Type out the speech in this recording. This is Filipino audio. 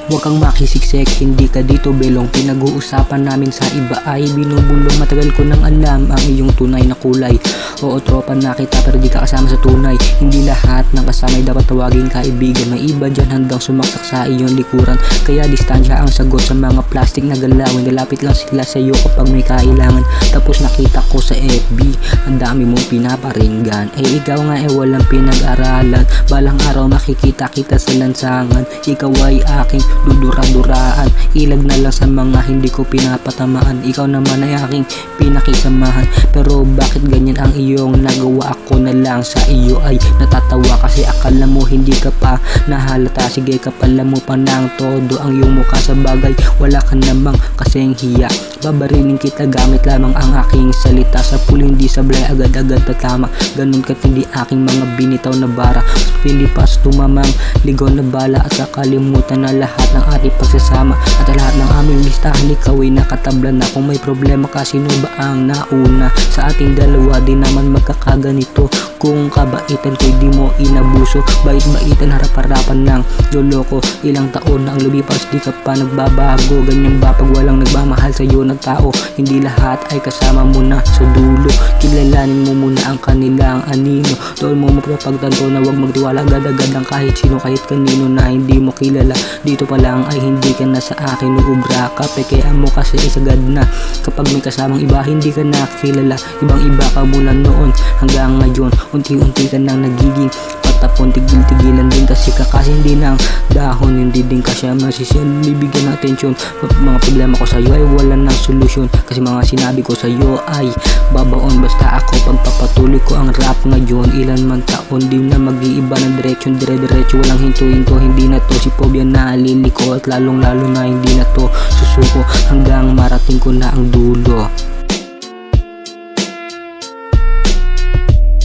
Huwag kang makisiksik, hindi ka dito belong. Pinag-uusapan namin sa iba ay binubulong. Matagal ko nang alam ang iyong tunay na kulay. Oo, tropa na kita pero di ka kasama sa tunay. Hindi lahat ng kasamay dapat tawagin kaibigan. May iba dyan handang sumaksak sa iyong likuran. Kaya distansya ang sagot sa mga plastic na galawin. Lalapit lang sila sa iyo kapag may kailangan. Tapos nakita ko sa FB, ang dami mong pinaparinggan. Ikaw nga walang pinag-aralan. Balang araw makikita kita sa lansangan. Ikaw ay aking dudura-duraan. Ilag na lang sa mga hindi ko pinapatamaan. Ikaw naman ay aking pinakisamahan. Pero bakit ganyan ang iyong nagawa? Ako na lang sa iyo ay natatawa. Kasi akala mo hindi ka pa nahalata. Sige, kapala mo pa ng todo ang iyong mukha. Sa bagay wala ka namang kasing hiya. Babarilin kita gamit lamang ang aking salita. Sa puling di sablay agad-agad tatama. Ganun katindi aking mga binitaw na bara. Pilipas tumamang ligaw na bala. At kakalimutan na lahat ng ating pagsasama. At lahat ng aming listahan ikaw ay nakatabla na. Kung may problema ka, sino ba ang nauna? Sa ating dalawa di naman magkakaganito. Kung kabaitan ko'y di mo inabuso. Bait-baitan harap-harapan ng loloko. Ilang taon na ang lumipas di ka pa nagbabago. Ganyan ba pag walang nagmamahal sa'yo na tao? Hindi lahat ay kasama mo na sa dulo. Kilalanin mo muna ang kanilang anino. Doon mo mapapagtanto na huwag magtiwala agad-agad ang kahit sino kahit kanino na hindi mo kilala. Dito pa lang ay hindi ka na sa akin uubra ka. Pekean mo kasi isagad na. Kapag may kasamang iba hindi ka nakilala. Ibang iba ka mula noon hanggang ngayon. Unti-unti ka nang nagiging patapon. Tigil-tigilan din kasi kakasindi ng dahon. Hindi din kasi masisiyan bibigyan ng atensyon. Mga problema ko sa'yo ay wala ng solusyon. Kasi mga sinabi ko sa'yo ay babaon. Basta ako pagpapatuloy ko ang rap ngayon. Ilan man taon di na mag-iiba ng direksyon. Dire-diretso walang hinto-hinto. Hindi na to si Pobia na liliko. At lalong-lalo na hindi na to susuko hanggang marating ko na ang dulo.